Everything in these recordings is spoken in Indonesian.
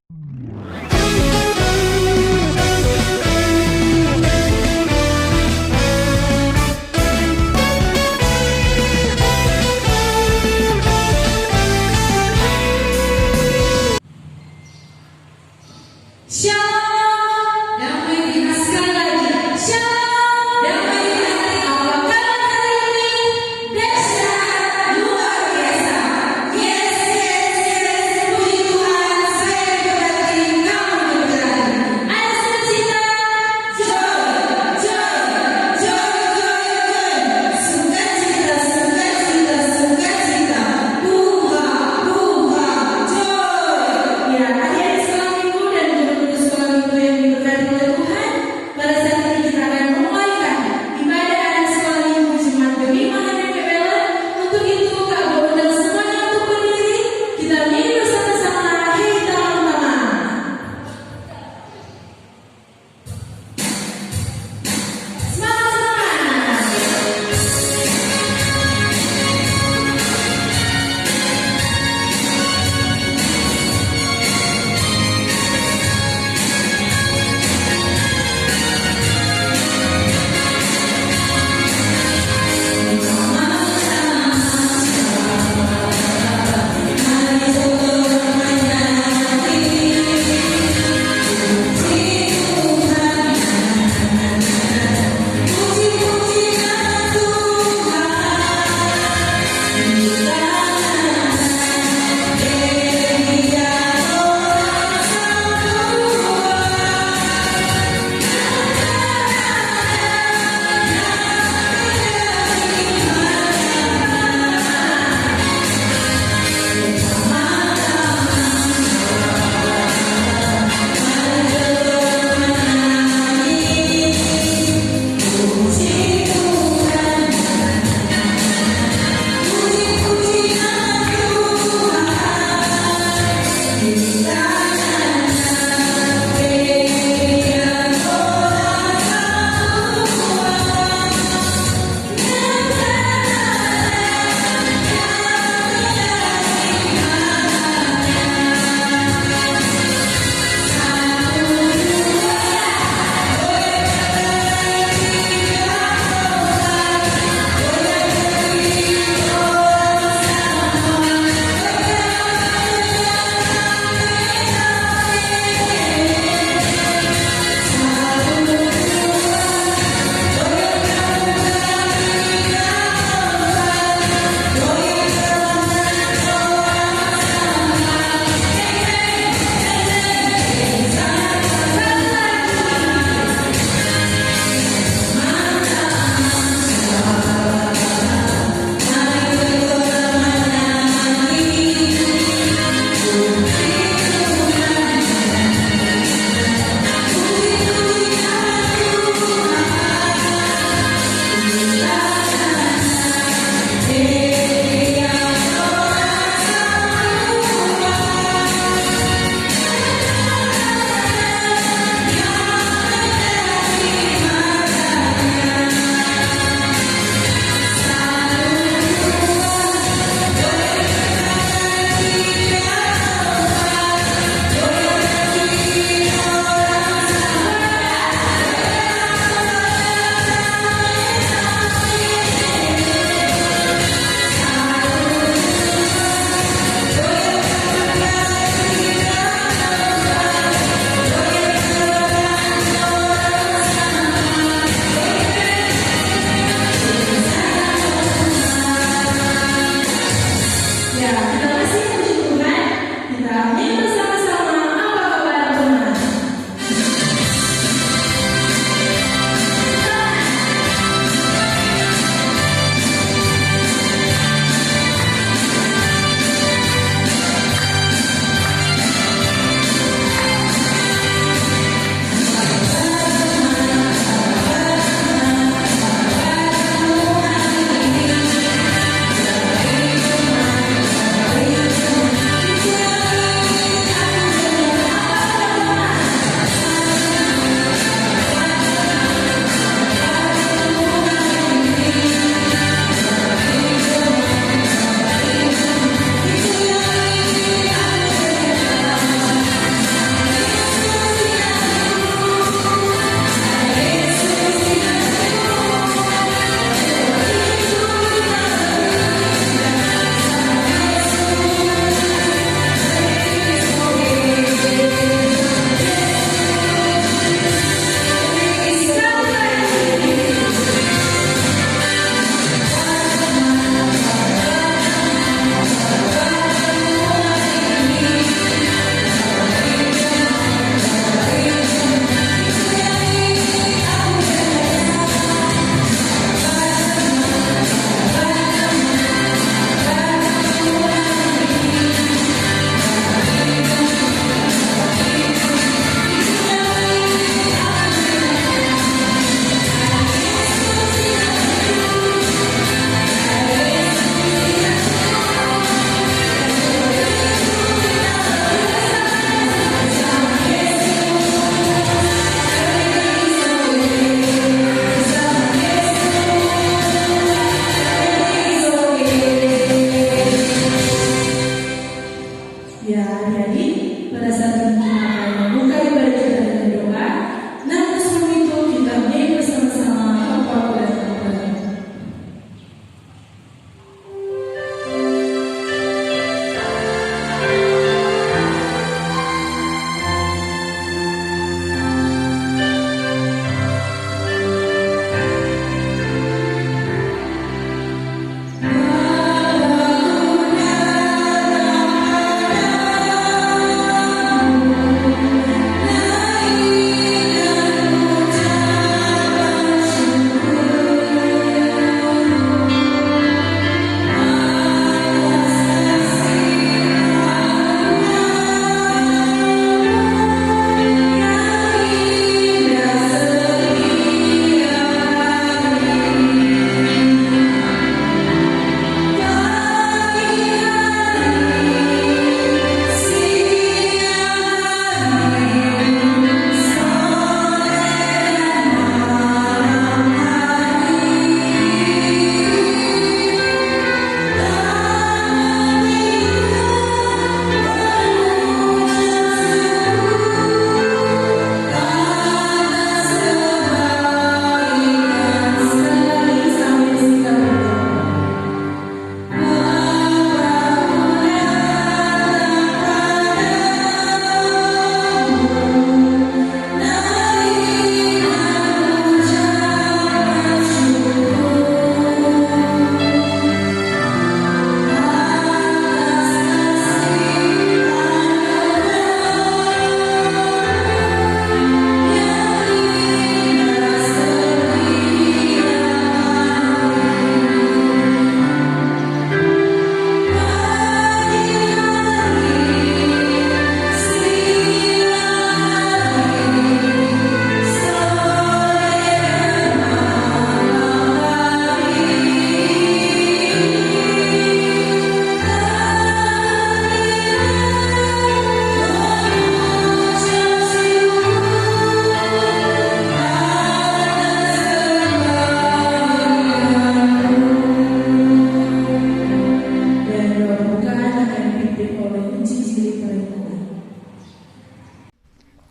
Ya, adik-adik sekolah minggu dan guru-guru sekolah minggu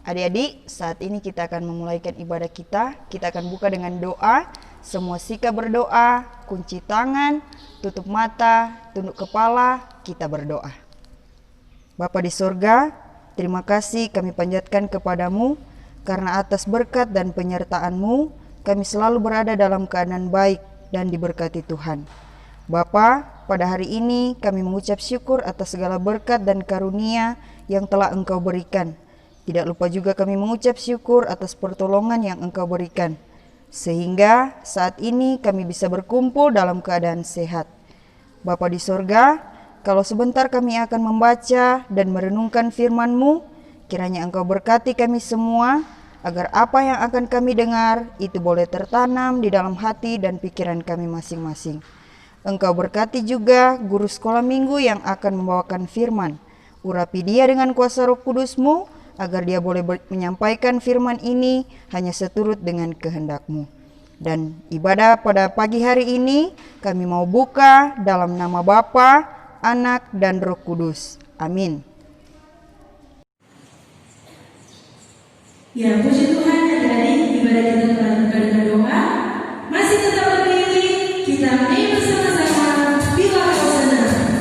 Adik-adik, saat ini kita akan memulaikan ibadah kita. Kita akan buka dengan doa. Semua sikap berdoa, kunci tangan, tutup mata, tunduk kepala, kita berdoa. Bapa di sorga, terima kasih kami panjatkan kepadamu, karena atas berkat dan penyertaan-Mu, kami selalu berada dalam keadaan baik dan diberkati Tuhan. Bapa, pada hari ini kami mengucap syukur atas segala berkat dan karunia yang telah Engkau berikan. Tidak lupa juga kami mengucap syukur atas pertolongan yang Engkau berikan, sehingga saat ini kami bisa berkumpul dalam keadaan sehat. Bapa di sorga, kalau sebentar kami akan membaca dan merenungkan firman-Mu, kiranya Engkau berkati kami semua, agar apa yang akan kami dengar itu boleh tertanam di dalam hati dan pikiran kami masing-masing. Engkau berkati juga guru sekolah minggu yang akan membawakan firman. Urapi dia dengan kuasa Roh Kudus-Mu, agar dia boleh menyampaikan firman ini hanya seturut dengan kehendak-Mu. Dan ibadah pada pagi hari ini kami mau buka dalam nama Bapa, Anak, dan Roh Kudus. Amin. Ya, puji Tuhan, adik-adik, ibadah kita telah dibuka dengan doa. Masih tetap berdiri, kita nyanyi bersama-sama Bila Kau Senang. Senang,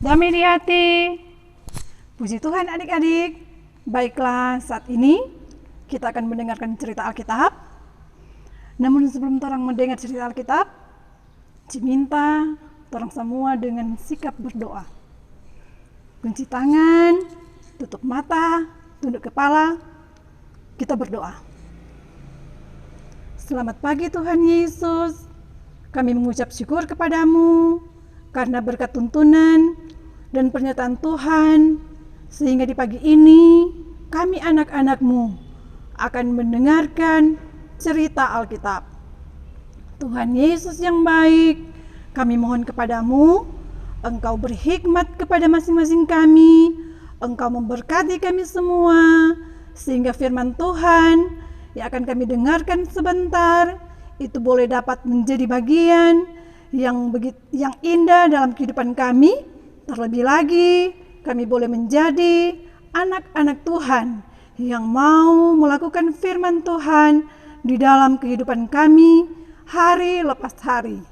Damai di hati. Puji Tuhan adik-adik. Baiklah, saat ini kita akan mendengarkan cerita Alkitab. Namun sebelum orang mendengar cerita Alkitab, minta orang semua dengan sikap berdoa. Kunci tangan, tutup mata, tunduk kepala, kita berdoa. Selamat pagi Tuhan Yesus, kami mengucap syukur kepadamu karena berkat tuntunan dan pernyataan Tuhan, sehingga di pagi ini kami anak-anak-Mu akan mendengarkan cerita Alkitab. Tuhan Yesus yang baik, kami mohon kepadamu, Engkau berhikmat kepada masing-masing kami, Engkau memberkati kami semua, sehingga firman Tuhan yang akan kami dengarkan sebentar, itu boleh dapat menjadi bagian yang indah dalam kehidupan kami. Terlebih lagi, kami boleh menjadi anak-anak Tuhan yang mau melakukan firman Tuhan di dalam kehidupan kami hari lepas hari.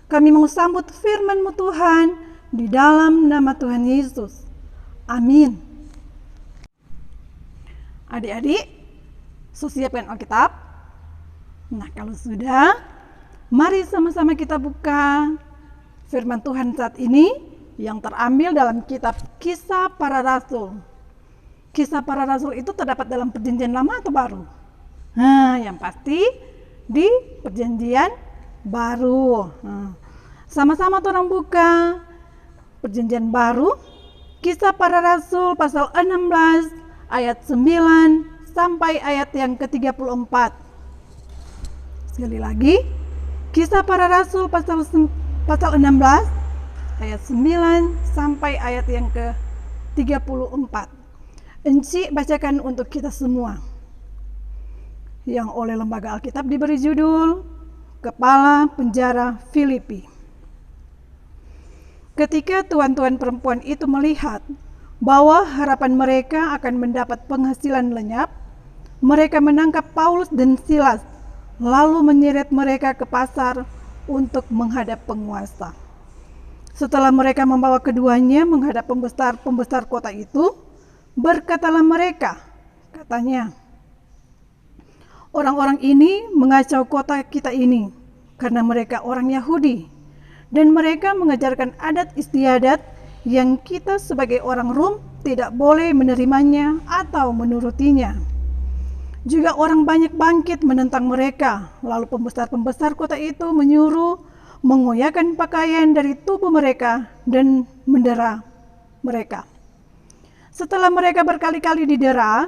Kami mau sambut firman-Mu Tuhan di dalam nama Tuhan Yesus. Amin. Adik-adik, siapkan Alkitab. Nah, kalau sudah, mari sama-sama kita buka firman Tuhan saat ini yang terambil dalam kitab Kisah Para Rasul. Kisah Para Rasul itu terdapat dalam Perjanjian Lama atau Baru? Nah, yang pasti di Perjanjian Baru. Sama-sama orang buka Perjanjian Baru, Kisah Para Rasul pasal 16 ayat 9 sampai ayat yang ke-34. Sekali lagi, Kisah Para Rasul pasal 16 ayat 9 sampai ayat yang ke-34. Enci bacakan untuk kita semua. Yang oleh Lembaga Alkitab diberi judul Kepala Penjara Filipi. Ketika tuan-tuan perempuan itu melihat bahwa harapan mereka akan mendapat penghasilan lenyap, mereka menangkap Paulus dan Silas, lalu menyeret mereka ke pasar untuk menghadap penguasa. Setelah mereka membawa keduanya menghadap pembesar kota itu, berkatalah mereka, katanya, orang-orang ini mengacau kota kita ini karena mereka orang Yahudi, dan mereka mengajarkan adat istiadat yang kita sebagai orang Rom tidak boleh menerimanya atau menurutinya. Juga orang banyak bangkit menentang mereka, lalu pembesar-pembesar kota itu menyuruh mengoyakkan pakaian dari tubuh mereka dan mendera mereka. Setelah mereka berkali-kali didera,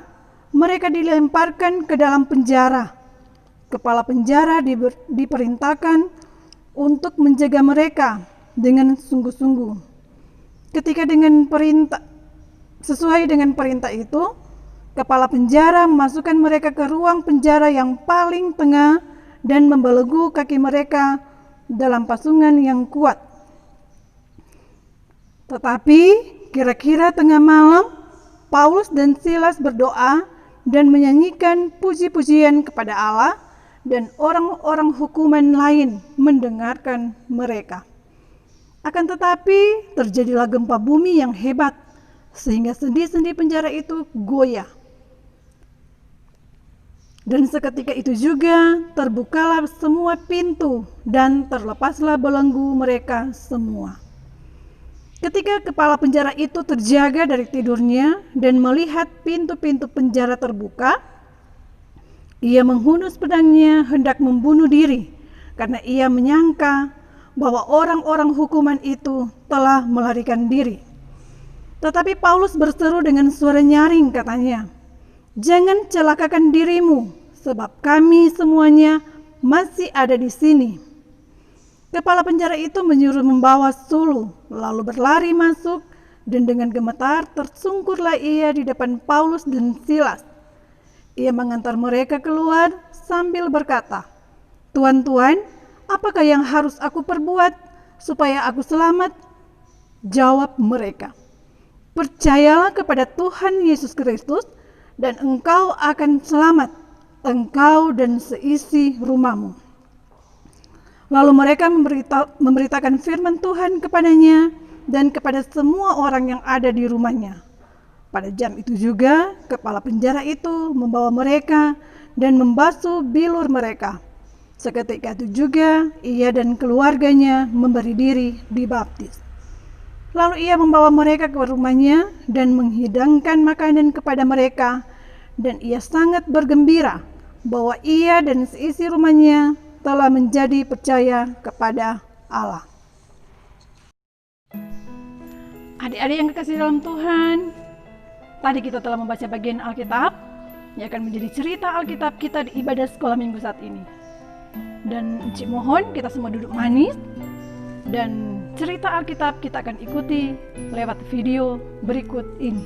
mereka dilemparkan ke dalam penjara. Kepala penjara diperintahkan untuk menjaga mereka dengan sungguh-sungguh. Sesuai dengan perintah itu, kepala penjara memasukkan mereka ke ruang penjara yang paling tengah dan membelenggu kaki mereka dalam pasungan yang kuat. Tetapi kira-kira tengah malam, Paulus dan Silas berdoa dan menyanyikan puji-pujian kepada Allah, dan orang-orang hukuman lain mendengarkan mereka. Akan tetapi terjadilah gempa bumi yang hebat, sehingga sendi-sendi penjara itu goyah. Dan seketika itu juga terbukalah semua pintu dan terlepaslah belenggu mereka semua. Ketika kepala penjara itu terjaga dari tidurnya dan melihat pintu-pintu penjara terbuka, ia menghunus pedangnya hendak membunuh diri karena ia menyangka bahwa orang-orang hukuman itu telah melarikan diri. Tetapi Paulus berseru dengan suara nyaring, katanya, "Jangan celakakan dirimu, sebab kami semuanya masih ada di sini." Kepala penjara itu menyuruh membawa suluh, lalu berlari masuk, dan dengan gemetar tersungkurlah ia di depan Paulus dan Silas. Ia mengantar mereka keluar sambil berkata, "Tuan-tuan, apakah yang harus aku perbuat supaya aku selamat?" Jawab mereka, "Percayalah kepada Tuhan Yesus Kristus, dan engkau akan selamat, engkau dan seisi rumahmu." Lalu mereka memberitakan firman Tuhan kepadanya dan kepada semua orang yang ada di rumahnya. Pada jam itu juga, kepala penjara itu membawa mereka dan membasuh bilur mereka. Seketika itu juga, ia dan keluarganya memberi diri dibaptis. Lalu ia membawa mereka ke rumahnya dan menghidangkan makanan kepada mereka, dan ia sangat bergembira bahwa ia dan seisi rumahnya telah menjadi percaya kepada Allah. Adik-adik yang kekasih dalam Tuhan, tadi kita telah membaca bagian Alkitab yang akan menjadi cerita Alkitab kita di ibadah sekolah minggu saat ini. Dan Encik mohon kita semua duduk manis, dan cerita Alkitab kita akan ikuti lewat video berikut ini.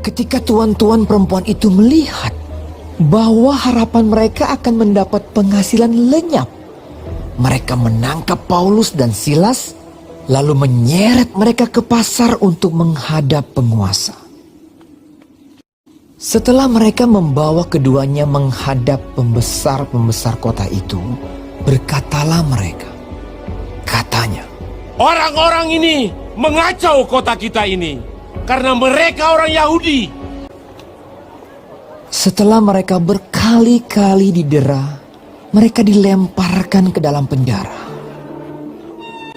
Ketika tuan-tuan perempuan itu melihat bahwa harapan mereka akan mendapat penghasilan lenyap, mereka menangkap Paulus dan Silas, lalu menyeret mereka ke pasar untuk menghadap penguasa. Setelah mereka membawa keduanya menghadap pembesar-pembesar kota itu, berkatalah mereka. Katanya, "Orang-orang ini mengacau kota kita ini karena mereka orang Yahudi." Setelah mereka berkali-kali didera, mereka dilemparkan ke dalam penjara.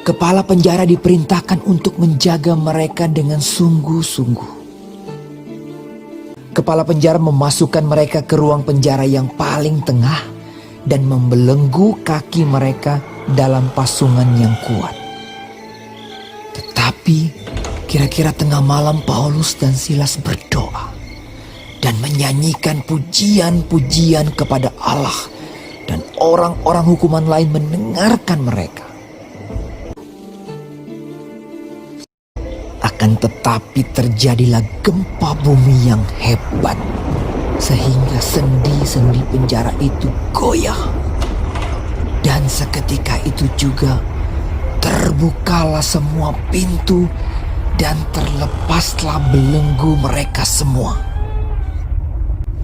Kepala penjara diperintahkan untuk menjaga mereka dengan sungguh-sungguh. Kepala penjara memasukkan mereka ke ruang penjara yang paling tengah dan membelenggu kaki mereka dalam pasungan yang kuat. Tetapi kira-kira tengah malam Paulus dan Silas berdoa dan menyanyikan pujian-pujian kepada Allah, dan orang-orang hukuman lain mendengarkan mereka. Akan tetapi terjadilah gempa bumi yang hebat, sehingga sendi-sendi penjara itu goyah. Dan seketika itu juga terbukalah semua pintu dan terlepaslah belenggu mereka semua.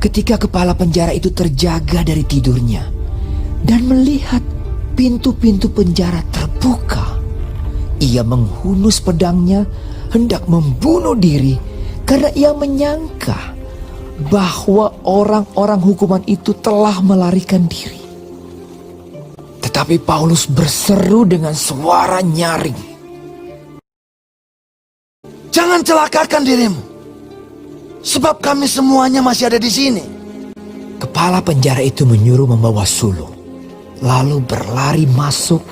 Ketika kepala penjara itu terjaga dari tidurnya dan melihat pintu-pintu penjara terbuka, ia menghunus pedangnya hendak membunuh diri karena ia menyangka bahwa orang-orang hukuman itu telah melarikan diri. Tetapi Paulus berseru dengan suara nyaring, "Jangan celakakan dirimu, sebab kami semuanya masih ada di sini." Kepala penjara itu menyuruh membawa sulung, lalu berlari masuk,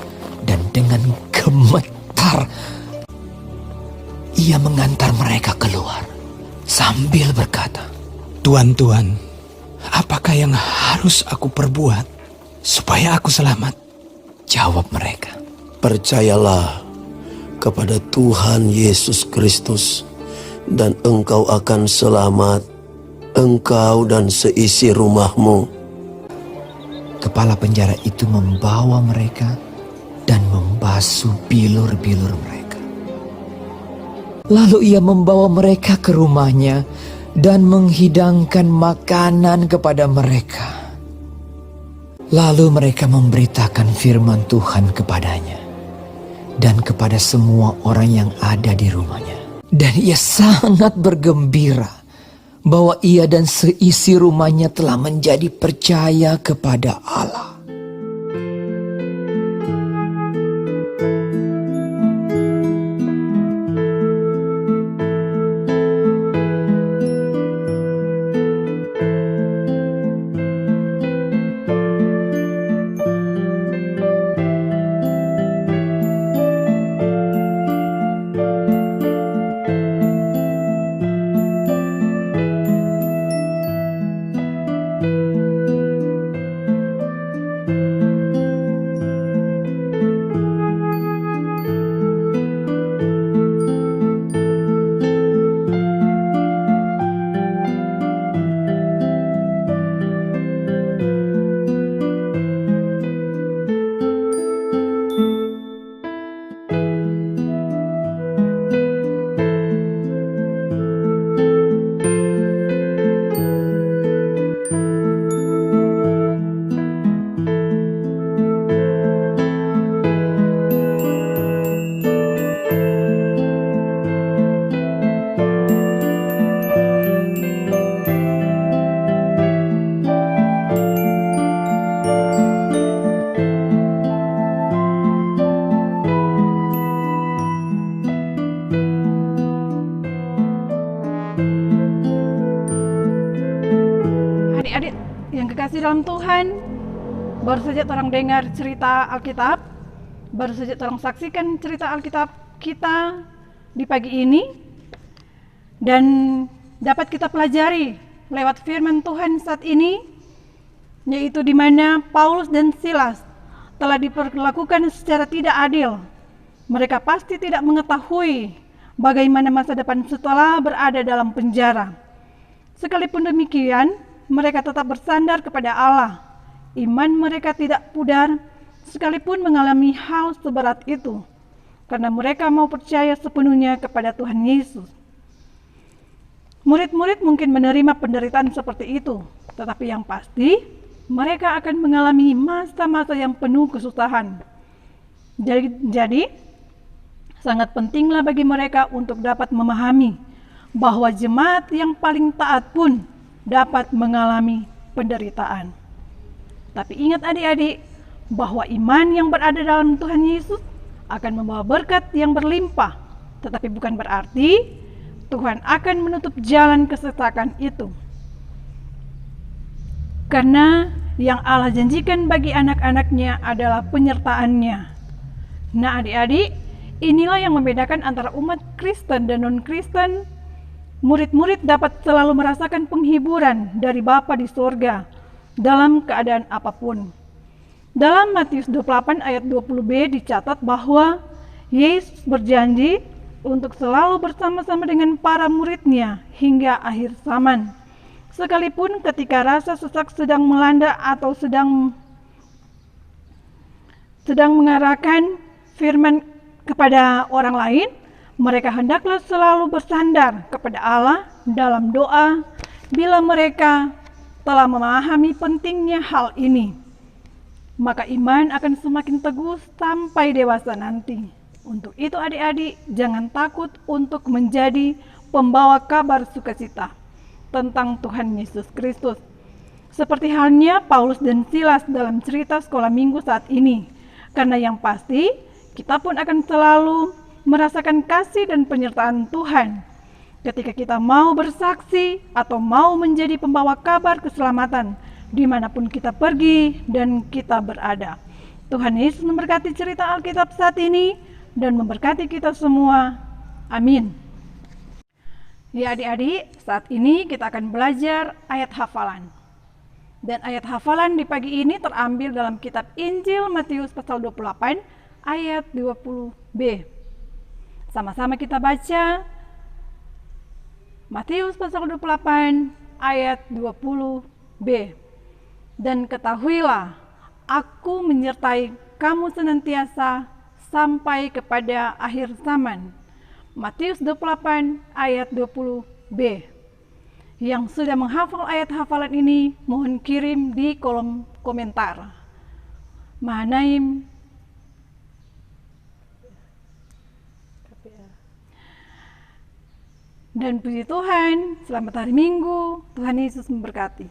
dan dengan gemetar ia mengantar mereka keluar sambil berkata, "Tuan-tuan, apakah yang harus aku perbuat supaya aku selamat?" Jawab mereka, "Percayalah kepada Tuhan Yesus Kristus, dan engkau akan selamat, engkau dan seisi rumahmu." Kepala penjara itu membawa mereka dan membasuh bilur-bilur mereka. Lalu ia membawa mereka ke rumahnya dan menghidangkan makanan kepada mereka. Lalu mereka memberitakan firman Tuhan kepadanya dan kepada semua orang yang ada di rumahnya. Dan ia sangat bergembira bahwa ia dan seisi rumahnya telah menjadi percaya kepada Allah. Adik-adik yang kekasih dalam Tuhan, baru saja orang dengar cerita Alkitab, baru saja orang saksikan cerita Alkitab kita di pagi ini, dan dapat kita pelajari lewat firman Tuhan saat ini, yaitu di mana Paulus dan Silas telah diperlakukan secara tidak adil. Mereka pasti tidak mengetahui bagaimana masa depan setelah berada dalam penjara. Sekalipun demikian, mereka tetap bersandar kepada Allah. Iman mereka tidak pudar sekalipun mengalami hal seberat itu, karena mereka mau percaya sepenuhnya kepada Tuhan Yesus. Murid-murid mungkin menerima penderitaan seperti itu, tetapi yang pasti mereka akan mengalami masa-masa yang penuh kesusahan. Jadi sangat pentinglah bagi mereka untuk dapat memahami bahwa jemaat yang paling taat pun dapat mengalami penderitaan. Tapi ingat adik-adik, bahwa iman yang berada dalam Tuhan Yesus akan membawa berkat yang berlimpah, tetapi bukan berarti Tuhan akan menutup jalan kesesakan itu. Karena yang Allah janjikan bagi anak-anaknya adalah penyertaannya. Nah adik-adik, inilah yang membedakan antara umat Kristen dan non-Kristen. Murid-murid dapat selalu merasakan penghiburan dari Bapa di surga dalam keadaan apapun. Dalam Matius 28 ayat 20b dicatat bahwa Yesus berjanji untuk selalu bersama-sama dengan para muridnya hingga akhir zaman. Sekalipun ketika rasa sesak sedang melanda atau sedang mengarahkan firman kepada orang lain, mereka hendaklah selalu bersandar kepada Allah dalam doa bila mereka telah memahami pentingnya hal ini. Maka iman akan semakin teguh sampai dewasa nanti. Untuk itu adik-adik, jangan takut untuk menjadi pembawa kabar sukacita tentang Tuhan Yesus Kristus. Seperti halnya Paulus dan Silas dalam cerita sekolah minggu saat ini. Karena yang pasti, kita pun akan selalu merasakan kasih dan penyertaan Tuhan ketika kita mau bersaksi atau mau menjadi pembawa kabar keselamatan dimanapun kita pergi dan kita berada. Tuhan Yesus memberkati cerita Alkitab saat ini dan memberkati kita semua. Amin. Ya adik-adik, saat ini kita akan belajar ayat hafalan. Dan ayat hafalan di pagi ini terambil dalam kitab Injil Matius pasal 28 ayat 20b. Sama-sama kita baca Matius pasal 28 ayat 20b. Dan ketahuilah, aku menyertai kamu senantiasa sampai kepada akhir zaman. Matius 28 ayat 20b. Yang sudah menghafal ayat hafalan ini, mohon kirim di kolom komentar. Mahanaim dan puji Tuhan, selamat hari Minggu, Tuhan Yesus memberkati.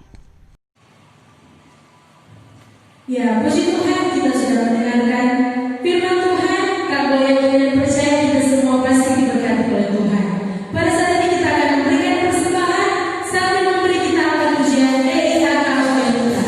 Ya, puji Tuhan, kita sudah mendengarkan firman Tuhan. Kak boleh dengan percaya kita semua pasti diberkati oleh Tuhan. Pada saat ini kita akan memberikan persembahan sambil memberi kita akan ujian EIAK Audienta.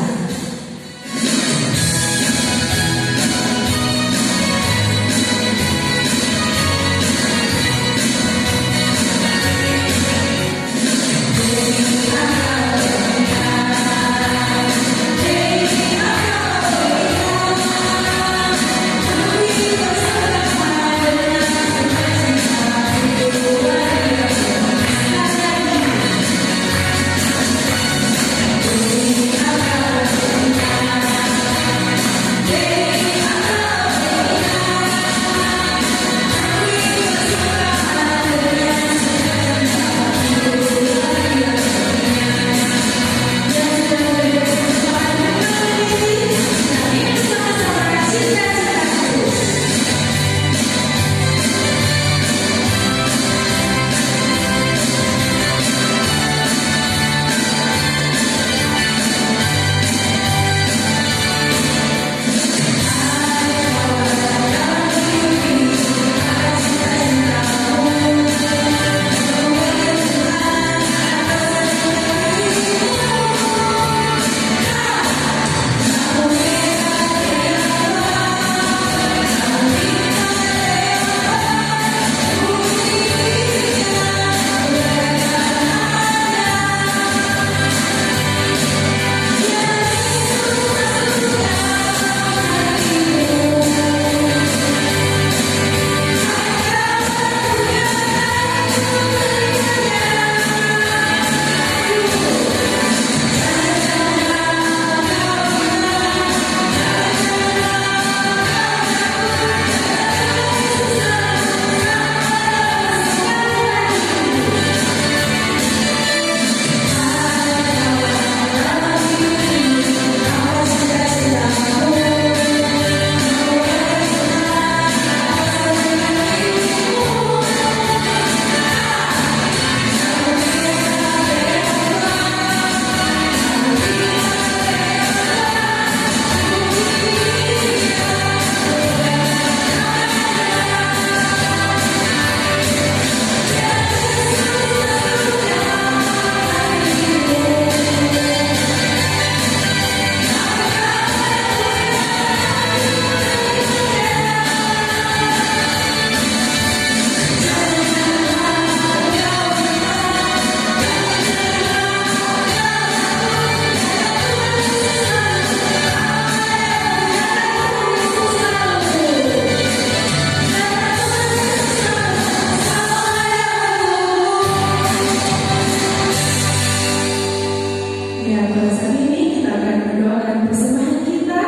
pada saat ini kita akan mendoakan persembahan kita.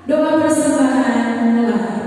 Doa persembahan mulai.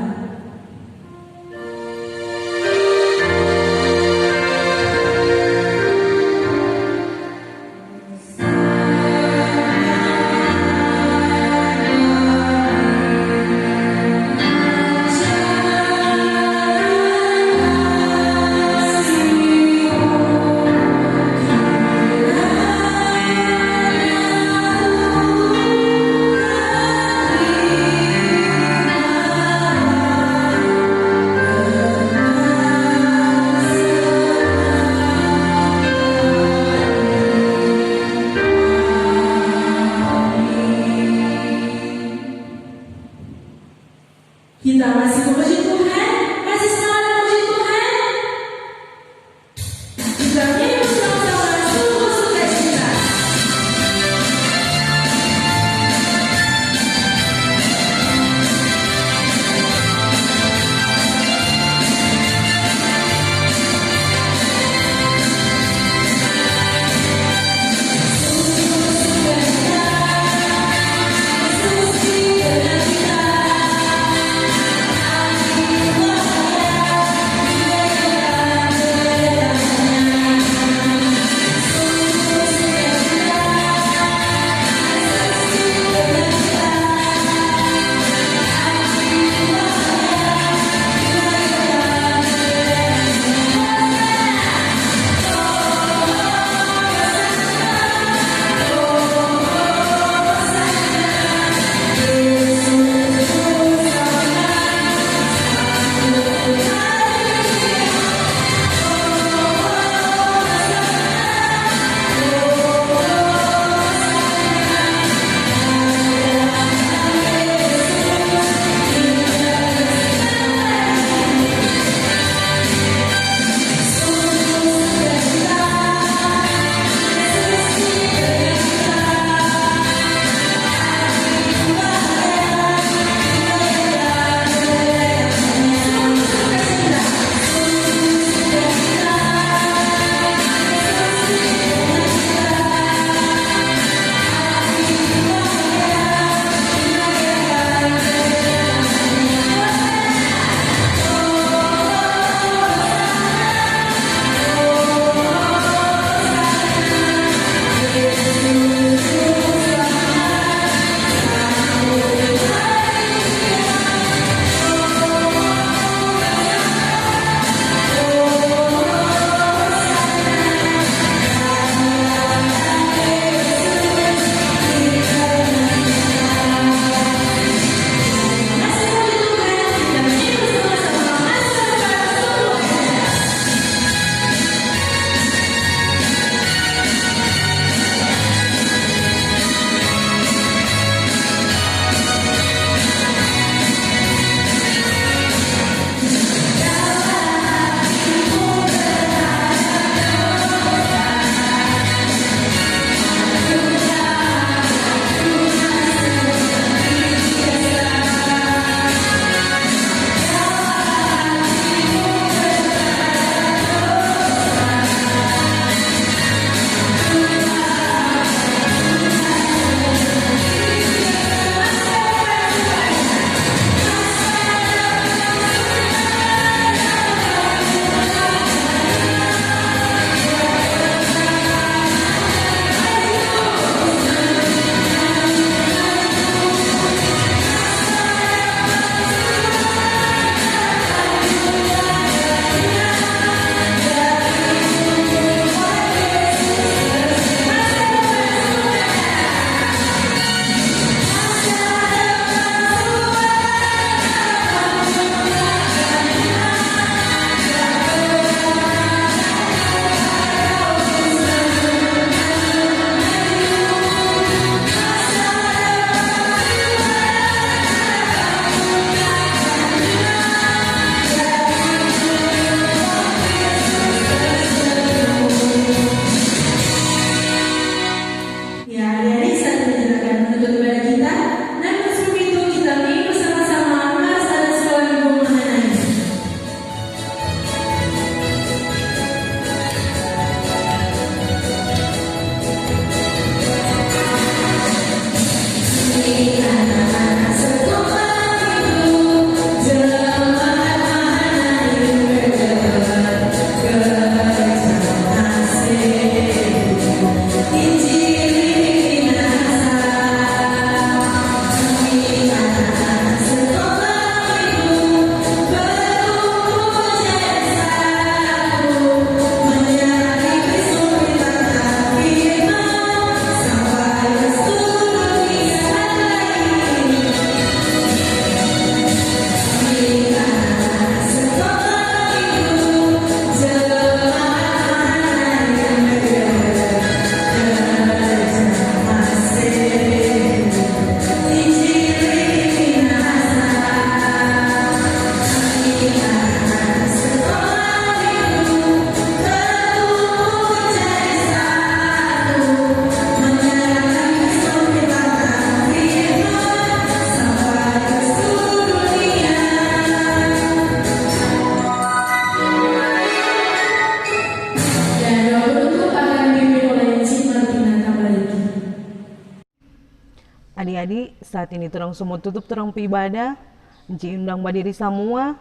Jadi saat ini terang semua tutup terang ibadah, enci undang berdiri semua,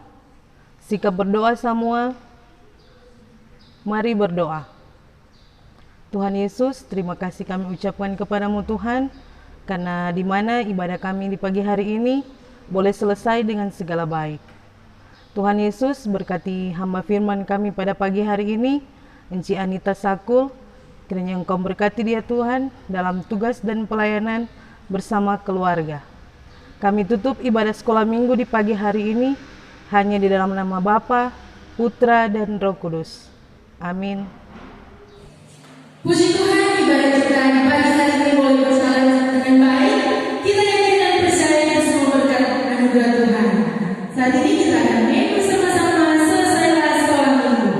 sikap berdoa semua. Mari berdoa. Tuhan Yesus, terima kasih kami ucapkan kepadamu Tuhan, karena di mana ibadah kami di pagi hari ini boleh selesai dengan segala baik. Tuhan Yesus, berkati hamba firman kami pada pagi hari ini, Enci Anita Sakul, kiranya Engkau berkati dia Tuhan dalam tugas dan pelayanan bersama keluarga. Kami tutup ibadah sekolah minggu di pagi hari ini hanya di dalam nama Bapa, Putra, dan Roh Kudus. Amin. Puji Tuhan, ibadah kita di pagi hari ini boleh berjalan dengan baik. Kita yakin dan percaya kita semua berkat anugerah Tuhan. Saat ini kita akan bersama-sama selesaikan sekolah minggu.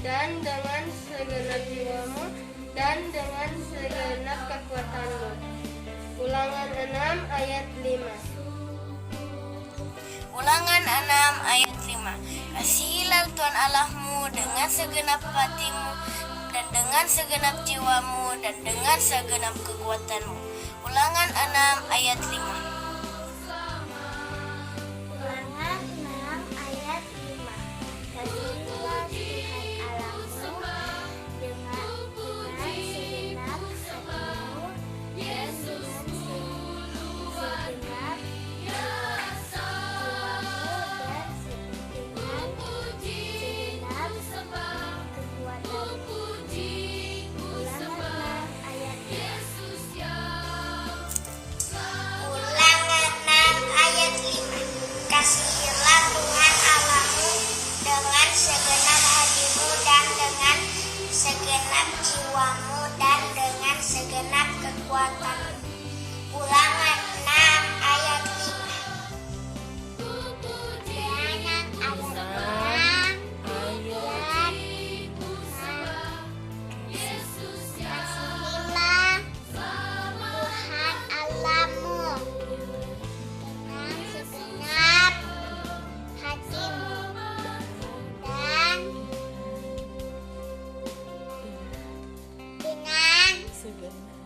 Dan dengan segenap jiwamu dan dengan segenap kekuatanmu. Ulangan 6 ayat 5. Ulangan 6 ayat 5. Kasihilah Tuhan Allahmu dengan segenap hatimu dan dengan segenap jiwamu dan dengan segenap kekuatanmu. Ulangan 6 ayat 5. Kasihilah Tuhan Allahmu dengan segenap hatimu dan dengan segenap jiwamu dan dengan segenap kekuatanmu. Ulangan 6 ayat 5. Ulangan ayat 5. Kasihilah Tuhan Allahmu dengan segenap hatimu dan dengan segenap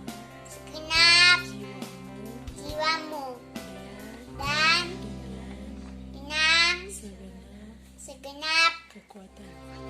jiwamu dan dengan segenap kekuatanmu.